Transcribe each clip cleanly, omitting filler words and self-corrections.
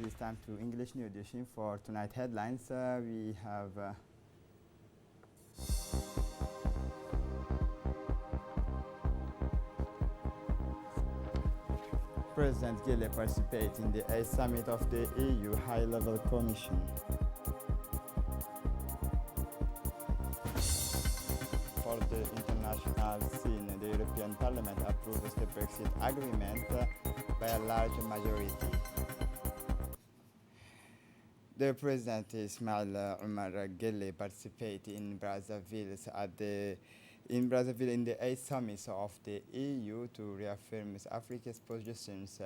is time to English New Edition. For tonight headlines, we have President Gille participates in the 8th summit of the EU High-Level Commission. For the international scene, the European Parliament approves the Brexit agreement by a large majority. The President Ismail Omar Gelle participated in Brazzaville in the 8th summit of the EU to reaffirm Africa's positions.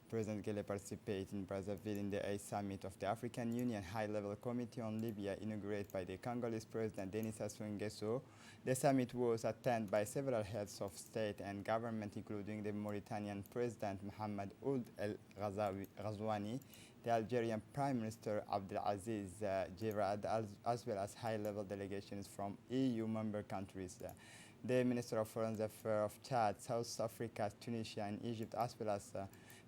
President Gelle participated in Brazzaville in the 8th summit of the African Union High-Level Committee on Libya, inaugurated by the Congolese President Denis Sassou Nguesso. The summit was attended by several heads of state and government, including the Mauritanian President Mohamed Ould El Ghazouani, the Algerian Prime Minister Abdelaziz Girard, as well as high-level delegations from EU member countries. The Minister of Foreign Affairs of Chad, South Africa, Tunisia, and Egypt, as well as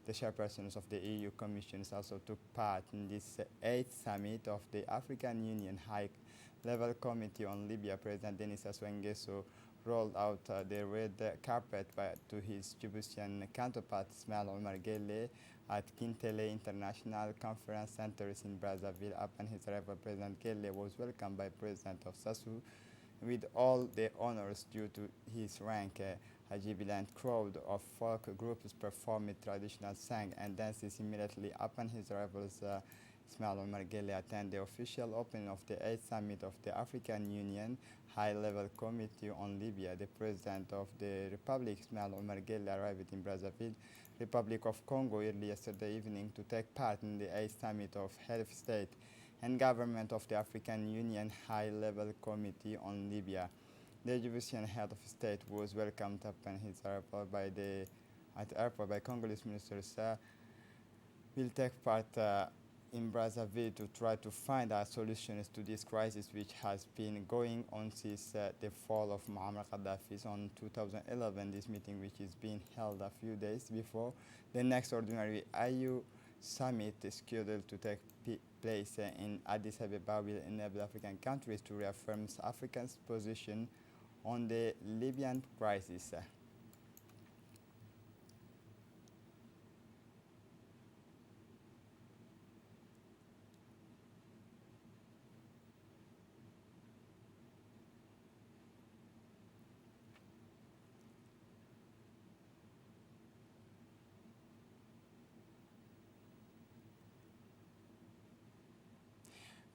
the chairpersons of the EU Commission, also took part in this 8th summit of the African Union High-Level Committee on Libya. President Denis Sassou Nguesso rolled out the red carpet to his Djiboutian counterpart Ismail Omar Gelle at Kintele International Conference Centers in Brazzaville. Upon his arrival, President Gelle was welcomed by President of Sassou with all the honors due to his rank. A jubilant crowd of folk groups performed traditional song and dances immediately upon his arrival. Ismail Omar Gelle attended the official opening of the 8th summit of the African Union High-Level Committee on Libya. The President of the Republic, Ismail Omar Gelle, arrived in Brazzaville, Republic of Congo, early yesterday evening to take part in the 8th summit of Head of State and Government of the African Union High-Level Committee on Libya. The Djiboutian head of state was welcomed upon his arrival at the airport by Congolese ministers. Will take part in Brazzaville to try to find solutions to this crisis, which has been going on since the fall of Muammar Gaddafi on 2011. This meeting, which is being held a few days before the next ordinary EU summit scheduled to take place in Addis Ababa, will enable African countries to reaffirm Africa's position on the Libyan crisis.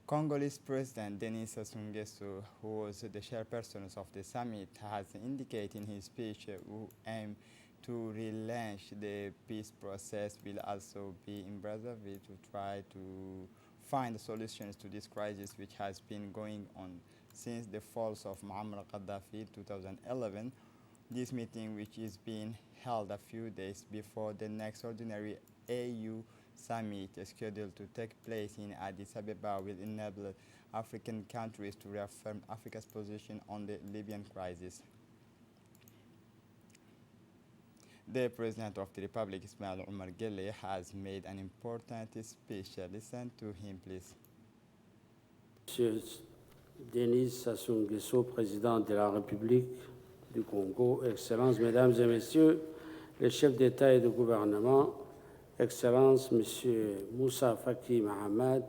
Congolese President Denis Sassou Nguesso, who was the chairperson of the summit, has indicated in his speech who aim to relaunch the peace process, will also be in Brazzaville to try to find solutions to this crisis, which has been going on since the fall of Muammar Gaddafi in 2011. This meeting, which is being held a few days before the next ordinary AU summit scheduled to take place in Addis Ababa, will enable African countries to reaffirm Africa's position on the Libyan crisis. The President of the Republic, Ismail Omar Gelle, has made an important speech. Listen to him, please. Monsieur Denis Sassou Nguesso, Président de la République du Congo, Excellences, Mesdames et Messieurs, les chefs d'État et de gouvernement, Excellence, Monsieur Moussa Faki Mahamat.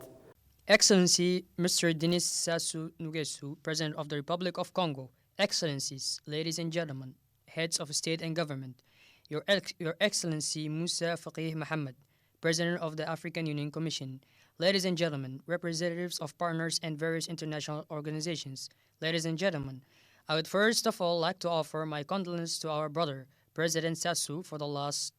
Excellency, Mr. Denis Sassou Nguesso, President of the Republic of Congo. Excellencies, ladies and gentlemen, heads of state and government. Your Excellency Moussa Faki Mahamat, President of the African Union Commission. Ladies and gentlemen, representatives of partners and various international organizations. Ladies and gentlemen, I would first of all like to offer my condolences to our brother, President Sassou, for the loss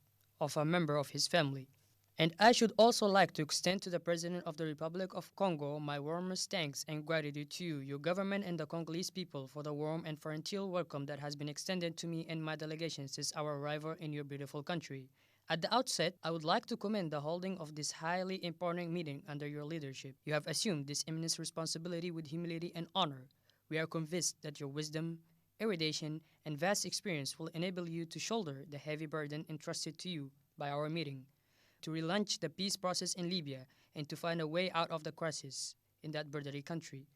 of a member of his family. And I should also like to extend to the President of the Republic of Congo my warmest thanks and gratitude to you, your government, and the Congolese people for the warm and friendly welcome that has been extended to me and my delegation since our arrival in your beautiful country. At the outset, I would like to commend the holding of this highly important meeting under your leadership. You have assumed this immense responsibility with humility and honor. We are convinced that your wisdom, erudition, and vast experience will enable you to shoulder the heavy burden entrusted to you by our meeting. to relaunch the peace process in Libya and to find a way out of the crisis in that border country.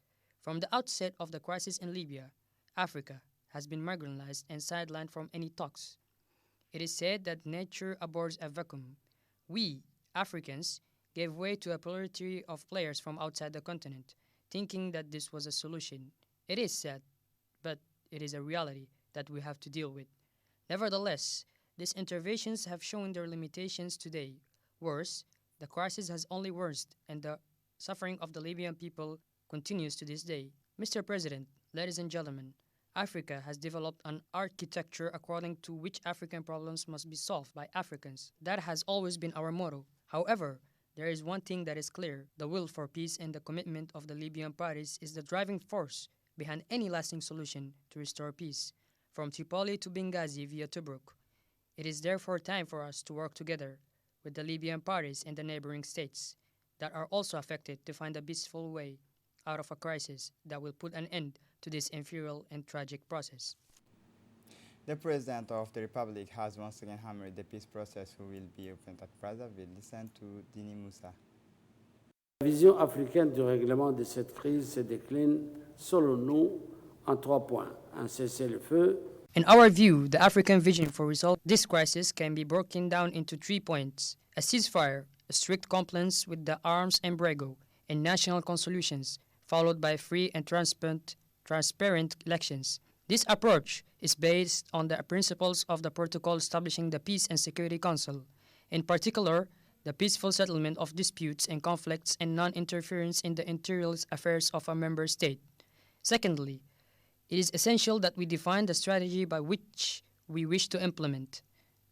From the outset of the crisis in Libya, Africa has been marginalized and sidelined from any talks. It is said that nature abhors a vacuum. We, Africans, gave way to a plurality of players from outside the continent, thinking that this was a solution. It is sad, but it is a reality that we have to deal with. Nevertheless, these interventions have shown their limitations today. Worse, the crisis has only worsened, and the suffering of the Libyan people continues to this day. Mr. President, ladies and gentlemen, Africa has developed an architecture according to which African problems must be solved by Africans. That has always been our motto. However, there is one thing that is clear. The will for peace and the commitment of the Libyan parties is the driving force behind any lasting solution to restore peace, from Tripoli to Benghazi via Tobruk. It is therefore time for us to work together with the Libyan parties and the neighboring states that are also affected to find a peaceful way out of a crisis that will put an end to this infernal and tragic process. The President of the Republic has once again hammered the peace process who will be opened at Brazzaville. Listen to Dini Moussa. La vision africaine du règlement de cette crise se décline, selon nous, en 3 points. Un cessez-le-feu. In our view, the African vision for resolving this crisis can be broken down into 3 points: a ceasefire, a strict compliance with the arms embargo, and national solutions, followed by free and transparent elections. This approach is based on the principles of the protocol establishing the Peace and Security Council, in particular, the peaceful settlement of disputes and conflicts and non-interference in the interior affairs of a member state. Secondly, it is essential that we define the strategy by which we wish to implement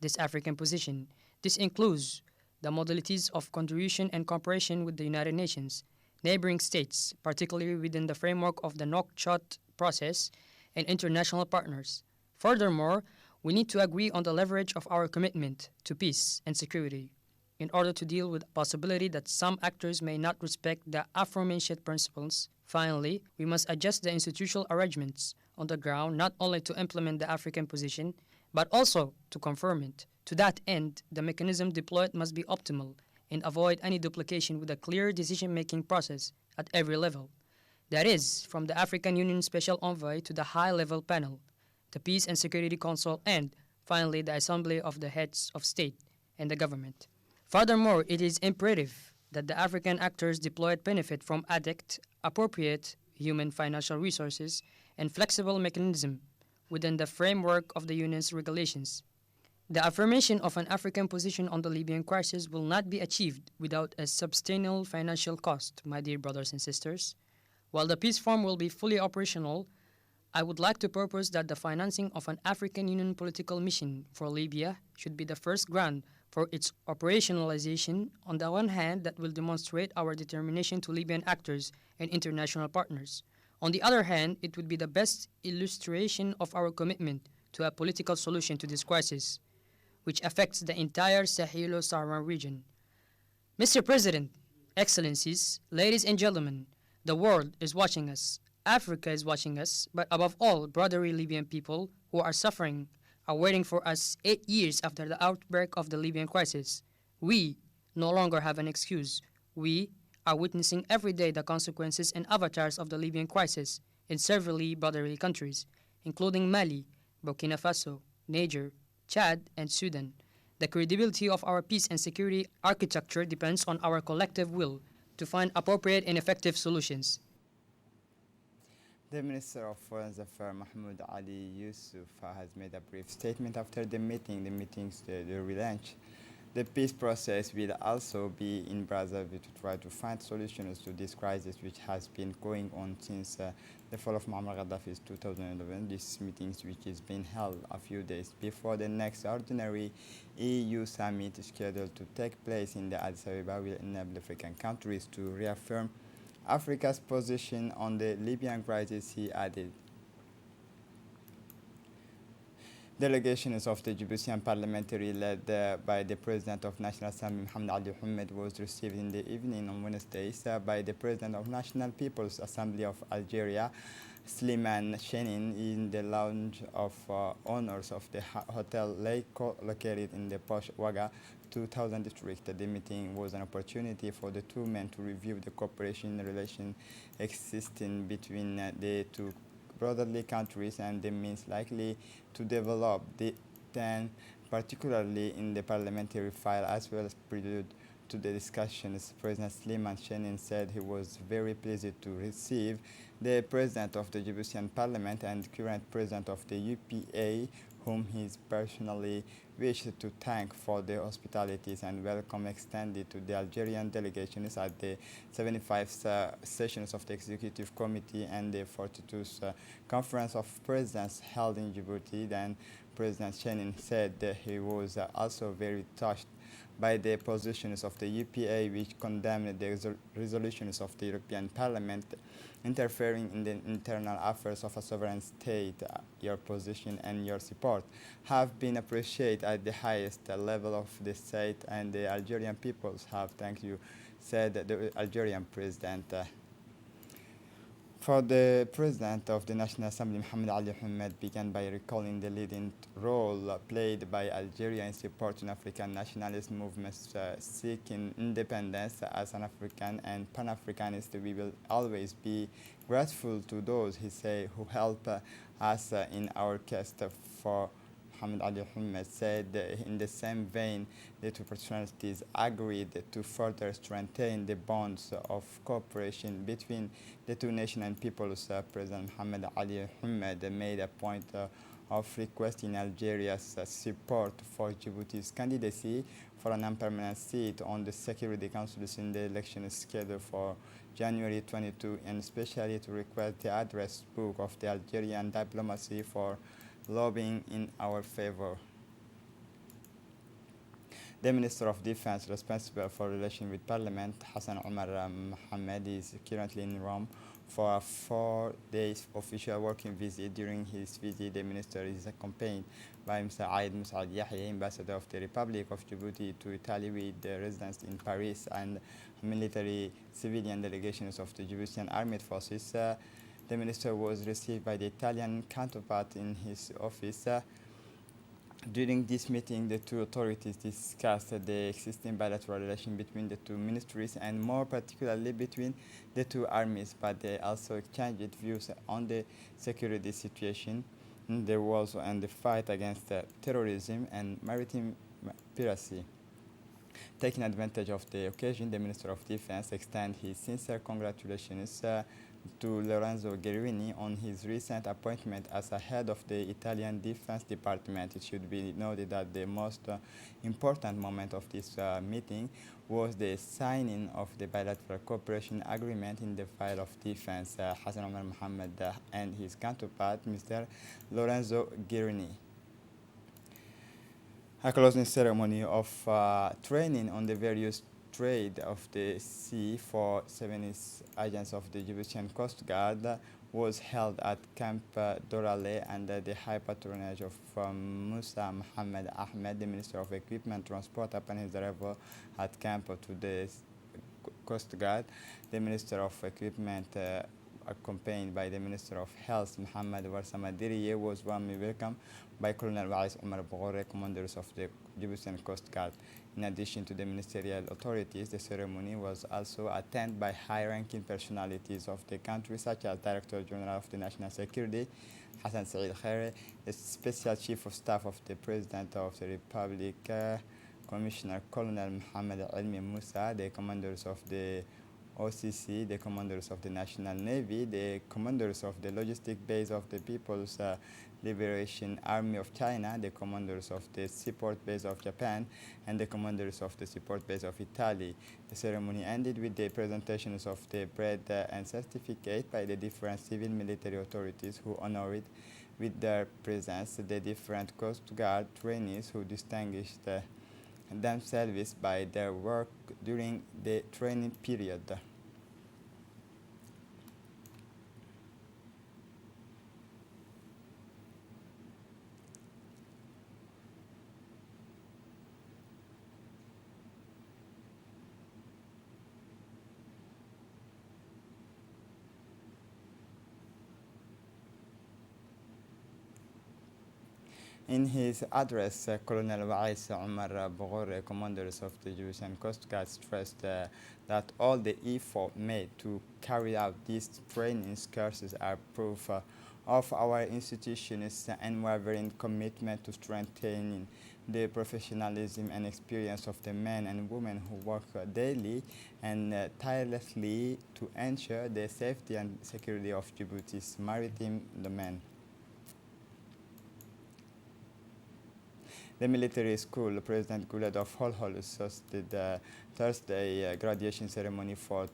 this African position. This includes the modalities of contribution and cooperation with the United Nations, neighboring states, particularly within the framework of the Nouakchott process, and international partners. Furthermore, we need to agree on the leverage of our commitment to peace and security in order to deal with the possibility that some actors may not respect the aforementioned principles. Finally, we must adjust the institutional arrangements on the ground not only to implement the African position, but also to confirm it. To that end, the mechanism deployed must be optimal and avoid any duplication with a clear decision-making process at every level. That is, from the African Union Special Envoy to the high-level panel, the Peace and Security Council, and, finally, the Assembly of the Heads of State and the Government. Furthermore, it is imperative that the African actors deployed benefit from adequate, appropriate human financial resources and flexible mechanism within the framework of the Union's regulations. The affirmation of an African position on the Libyan crisis will not be achieved without a substantial financial cost, my dear brothers and sisters. While the peace forum will be fully operational, I would like to propose that the financing of an African Union political mission for Libya should be the first grant for its operationalization. On the one hand, that will demonstrate our determination to Libyan actors and international partners. On the other hand, it would be the best illustration of our commitment to a political solution to this crisis, which affects the entire Sahelo-Sahara region. Mr. President, Excellencies, ladies and gentlemen, the world is watching us. Africa is watching us, but above all, brotherly Libyan people who are suffering are waiting for us 8 years after the outbreak of the Libyan crisis. We no longer have an excuse. We are witnessing every day the consequences and avatars of the Libyan crisis in several brotherly countries, including Mali, Burkina Faso, Niger, Chad, and Sudan. The credibility of our peace and security architecture depends on our collective will to find appropriate and effective solutions. The Minister of Foreign Affairs, Mahmoud Ali Yusuf, has made a brief statement after the meeting. The relaunch. The peace process will also be in Brazzaville to try to find solutions to this crisis, which has been going on since the fall of Muammar Gaddafi's 2011. This meeting, which is being held a few days before the next ordinary EU summit scheduled to take place in the Addis Ababa, will enable African countries to reaffirm Africa's position on the Libyan crisis, he added. Delegations of the Djiboutian parliamentary led by the President of National Assembly, Mohamed Ali Mohamed, was received in the evening on Wednesday by the President of National People's Assembly of Algeria, Slimane Chenin, in the lounge of honors of the Hotel Leiko located in the posh Ouaga 2000 district. The meeting was an opportunity for the two men to review the cooperation relation existing between the two brotherly countries and the means likely to develop then, particularly in the parliamentary file as well as prelude to the discussions. President Slimane Shenin said he was very pleased to receive the President of the Djiboutian Parliament and current President of the UPA, whom he personally wished to thank for the hospitalities and welcome extended to the Algerian delegations at the 75th sessions of the Executive Committee and the 42nd Conference of Presidents held in Djibouti. Then President Shenin said that he was also very touched by the positions of the UPA, which condemned the resolutions of the European Parliament interfering in the internal affairs of a sovereign state. Your position and your support have been appreciated at the highest level of the state, and the Algerian peoples have thanked you, said the Algerian president. For the President of the National Assembly, Mohamed Ali Mohamed, began by recalling the leading role played by Algeria in supporting African nationalist movements seeking independence. As an African and Pan-Africanist, we will always be grateful to those, he said, who help us in our quest for. Mohamed Ali Mohamed said in the same vein, the two personalities agreed to further strengthen the bonds of cooperation between the two nations and peoples. President Mohamed Ali Mohamed made a point of requesting Algeria's support for Djibouti's candidacy for a non-permanent seat on the Security Council in the election scheduled for January 22, and especially to request the address book of the Algerian diplomacy for lobbying in our favor. The Minister of Defense responsible for relations with Parliament, Hassan Omar Mohamed, is currently in Rome for a 4-day official working visit. During his visit, the minister is accompanied by Mr. Aid Mus'ad Yahya, Ambassador of the Republic of Djibouti to Italy, with residence in Paris, and military civilian delegations of the Djiboutian Armed Forces. The minister was received by the Italian counterpart in his office. During this meeting, the two authorities discussed the existing bilateral relation between the two ministries and more particularly between the two armies, but they also exchanged views on the security situation in the world and the fight against terrorism and maritime piracy. Taking advantage of the occasion, the Minister of Defense extended his sincere congratulations to Lorenzo Guerini on his recent appointment as a head of the Italian Defense Department. It should be noted that the most important moment of this meeting was the signing of the bilateral cooperation agreement in the field of defense. Hassan Omar Mohamed and his counterpart, Mr. Lorenzo Guerini. A closing ceremony of training on the various trade of the sea for 70 agents of the Djiboutian Coast Guard was held at Camp Dorale under the high patronage of Musa Mohamed Ahmed, the Minister of Equipment Transport. Upon his arrival at camp to the Coast Guard, the Minister of Equipment, accompanied by the Minister of Health, Mohamed Warsama Diriye, was warmly welcomed by Colonel Wais Omar Bogore, commanders of the Djiboutian Coast Guard. In addition to the ministerial authorities, the ceremony was also attended by high-ranking personalities of the country, such as Director General of the National Security, Hassan Saeed Khaire, the Special Chief of Staff of the President of the Republic, Commissioner Colonel Mohamed Elmi Musa, the commanders of the OCC, the commanders of the National Navy, the commanders of the logistic base of the People's Liberation Army of China, the commanders of the seaport base of Japan, and the commanders of the seaport base of Italy. The ceremony ended with the presentations of the bread and certificate by the different civil military authorities who honored with their presence the different Coast Guard trainees who distinguished themselves by their work during the training period. In his address, Colonel Wais Omar Boghore, commanders of the Egyptian Coast Guard, stressed that all the effort made to carry out these training courses are proof of our institution's unwavering commitment to strengthening the professionalism and experience of the men and women who work daily and tirelessly to ensure the safety and security of Djibouti's maritime domain. The military school, President Guled of Holhol, hosted Thursday graduation ceremony for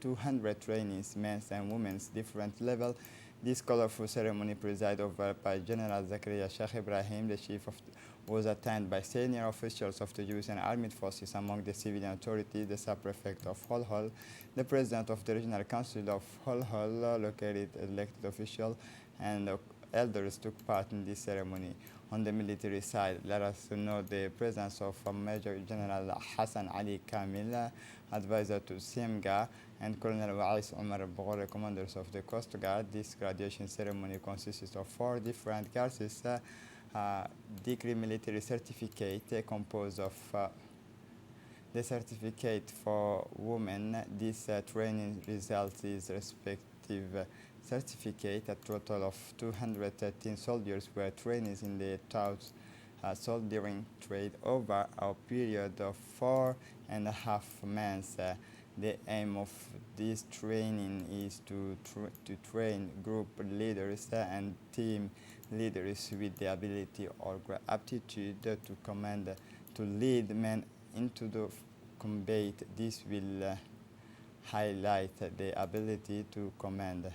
200 trainees, men and women, different level. This colorful ceremony, presided over by General Zakaria Sheikh Ibrahim, the chief of, was attended by senior officials of the Egyptian Armed Forces. Among the civilian authorities, the sub-prefect of Holhol, the president of the regional council of Holhol, located elected official, and elders took part in this ceremony. On the military side, let us know the presence of Major General Hassan Ali Kamil, advisor to SIMGA, and Colonel Wais Omar Boghore, commanders of the Coast Guard. This graduation ceremony consists of 4 different courses, degree military certificate composed of the certificate for women. This training results is respective certificate. A total of 213 soldiers were trained in the Taos soldering trade over a period of 4.5 months. The aim of this training is to train group leaders and team leaders with the ability or aptitude to command, to lead men into the combat. This will highlight the ability to command.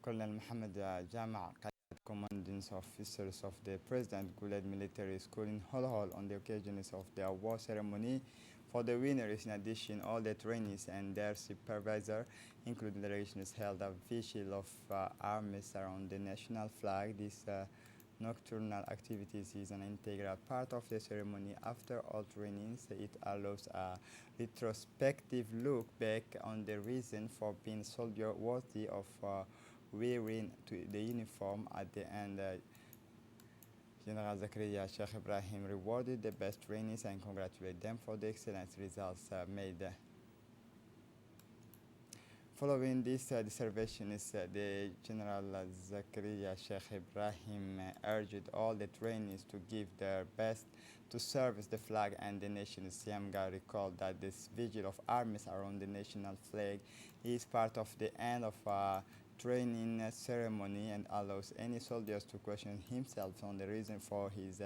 Colonel Mohammed Jama, commanding officers of the President Guled Military School in Holhol on the occasions of the award ceremony for the winners. In addition, all the trainees and their supervisor, including the regions, held a vigil of arms around the national flag. This nocturnal activities is an integral part of the ceremony. After all trainings, it allows a retrospective look back on the reason for being soldier worthy of wearing to the uniform. At the end, General Zakaria Sheikh Ibrahim rewarded the best trainees and congratulated them for the excellent results made. Following this observations, the General Zakaria Sheikh Ibrahim urged all the trainees to give their best to service the flag and the nation. Siamga recalled that this vigil of arms around the national flag is part of the end of a training ceremony and allows any soldiers to question himself on the reason for his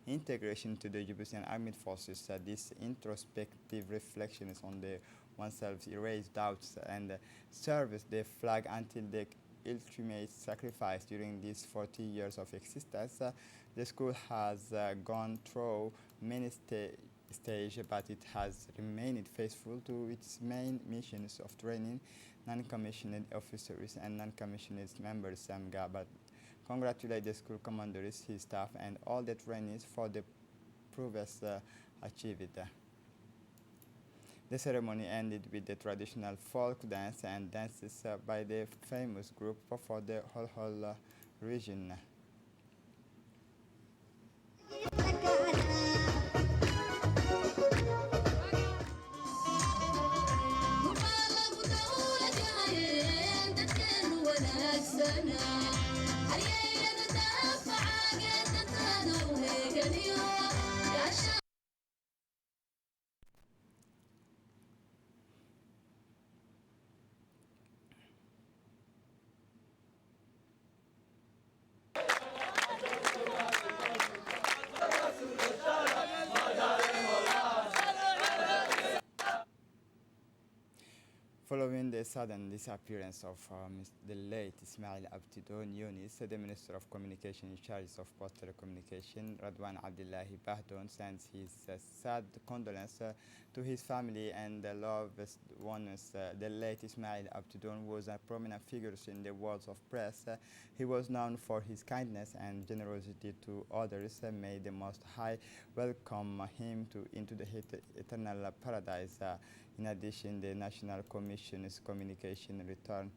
integration to the Egyptian Armed Forces. This introspective reflection is on the oneself erase doubts and service the flag until the ultimate sacrifice. During these 40 years of existence, the school has gone through many stages, but it has remained faithful to its main missions of training non-commissioned officers and non-commissioned members. But congratulate the school commanders, his staff, and all the trainees for the progress achieved. The ceremony ended with the traditional folk dance and dances by the famous group for the whole region. Following the sudden disappearance of the late Ismail Abtidon Yunis, the Minister of Communication in charge of Postal Communication, Radwan Abdullahi Bahdon, sends his sad condolence to his family and the loved ones. The late Ismail Abtidon was a prominent figure in the world of press. He was known for his kindness and generosity to others. May the Most High welcome him into the eternal paradise. In addition, the National Commission's communication return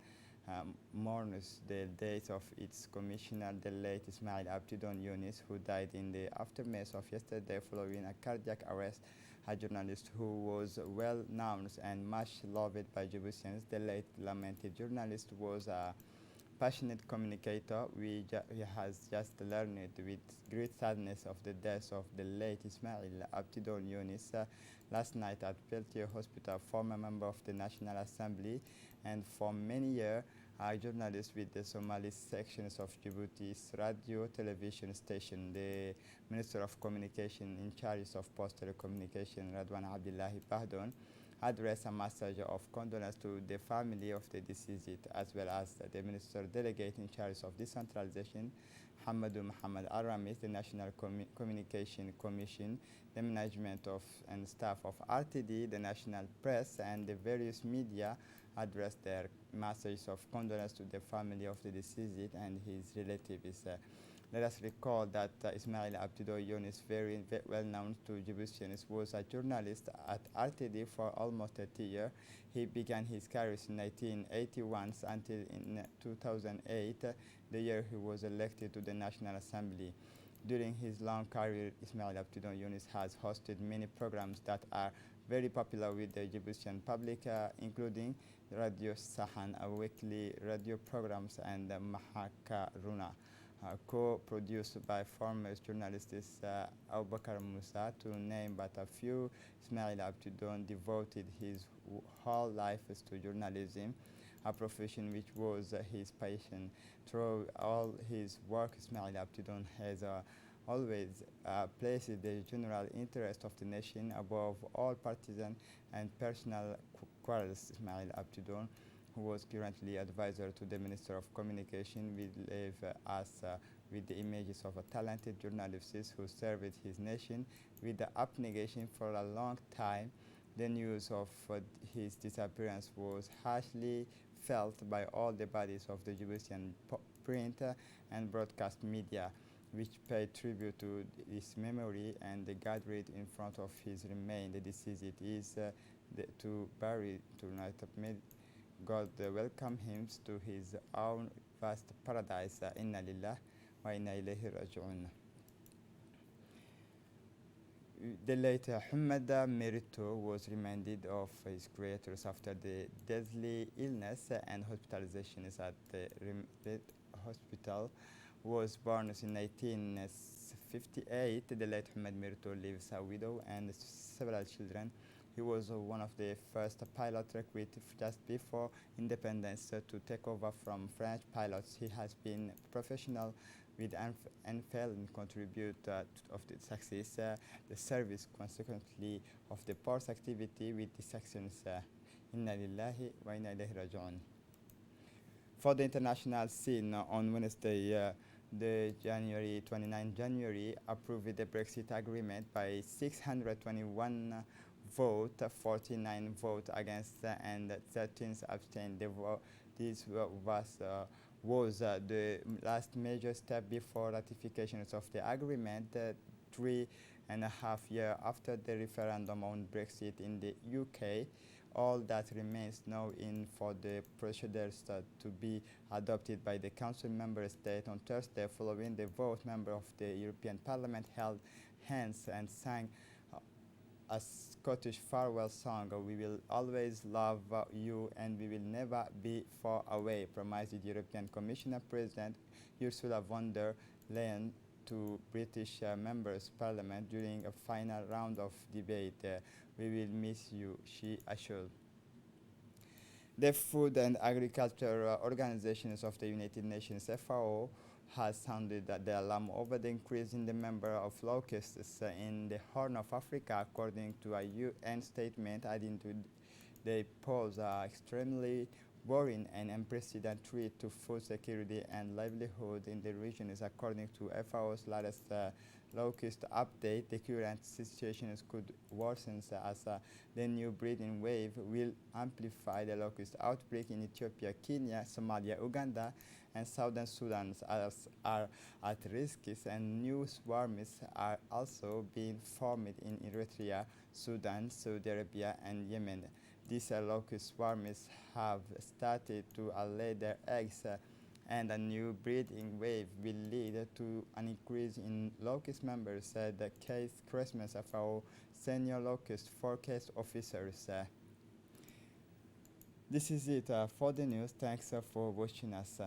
mourns the death of its commissioner, the late Ismail Abtidon Yunis, who died in the aftermath of yesterday following a cardiac arrest. A journalist who was well known and much loved by Djiboutians. The late lamented journalist was a passionate communicator. He has just learned with great sadness of the death of the late Ismail Abtidon Yunis last night at Peltier Hospital, former member of the National Assembly, and for many years a journalist with the Somali sections of Djibouti's radio television station. The Minister of Communication in charge of postal communication, Radwan Abdullahi Bahdon, addressed a message of condolence to the family of the deceased, as well as the Minister Delegate in charge of decentralization, Hamadou Mohamed Aramis, the National Communication Commission, the management of and staff of RTD, the national press, and the various media addressed their message of condolence to the family of the deceased and his relatives. Let us recall that Ismail Abtidon Yunis, very well known to Djiboutians, was a journalist at RTD for almost 30 years. He began his career in 1981 until in 2008, the year he was elected to the National Assembly. During his long career, Ismail Abtidon Yunis has hosted many programs that are very popular with the Djiboutian public, including Radio Sahan, a weekly radio programs, and Mahaka Runa, co-produced by former journalists Abubakar Musa, to name but a few. Ismail Abtidon devoted his whole life to journalism, a profession which was his passion. Through all his work, Ismail Abtidon has always placed the general interest of the nation above all partisan and personal quarrels. Ismail Abtidon, who was currently advisor to the Minister of Communication, will leave us with the images of a talented journalist who served his nation with the abnegation for a long time. The news of his disappearance was harshly felt by all the bodies of the Djiboutian print and broadcast media, which paid tribute to his memory and gathered in front of his remains. The deceased is to bury tonight. May God welcome him to his own vast paradise. Inna lillah wa inna ilayhi raji'un. The late Ahmed Merito was reminded of his creators after the deadly illness and hospitalizations at the hospital. Was born in 1958. The late Ahmed Merito leaves a widow and several children. He was one of the first pilot recruited just before independence to take over from French pilots. He has been professional with unfailing contribute of the success, the service consequently of the port's activity with the sections. Inna lillahi wa inna ilayhi raji'un. For the international scene, on Wednesday, the January 29 January approved the Brexit agreement by 621 vote, 49 vote against, and 13 abstained. This was the last major step before ratifications of the agreement, 3.5 years after the referendum on Brexit in the UK. All that remains now in for the procedures to be adopted by the Council member state. On Thursday, following the vote, members of the European Parliament held hands and sang a Scottish farewell song, "We will always love you and we will never be far away," promised the European Commissioner President Ursula von der Leyen to British members' parliament during a final round of debate. "We will miss you," she assured. The Food and Agriculture Organizations of the United Nations, FAO, has sounded the alarm over the increase in the number of locusts in the Horn of Africa, according to a UN statement, adding to They pose an extremely worrying and unprecedented threat to food security and livelihood in the region. Is according to FAO's latest locust update, the current situation could worsen as the new breeding wave will amplify the locust outbreak in Ethiopia, Kenya, Somalia, Uganda, and southern Sudan are at risk, and new swarms are also being formed in Eritrea, Sudan, Saudi Arabia, and Yemen. These locust swarms have started to lay their eggs, and a new breeding wave will lead to an increase in locust members, said Keith Christmas of our senior locust forecast officers. This is it for the news. Thanks for watching us.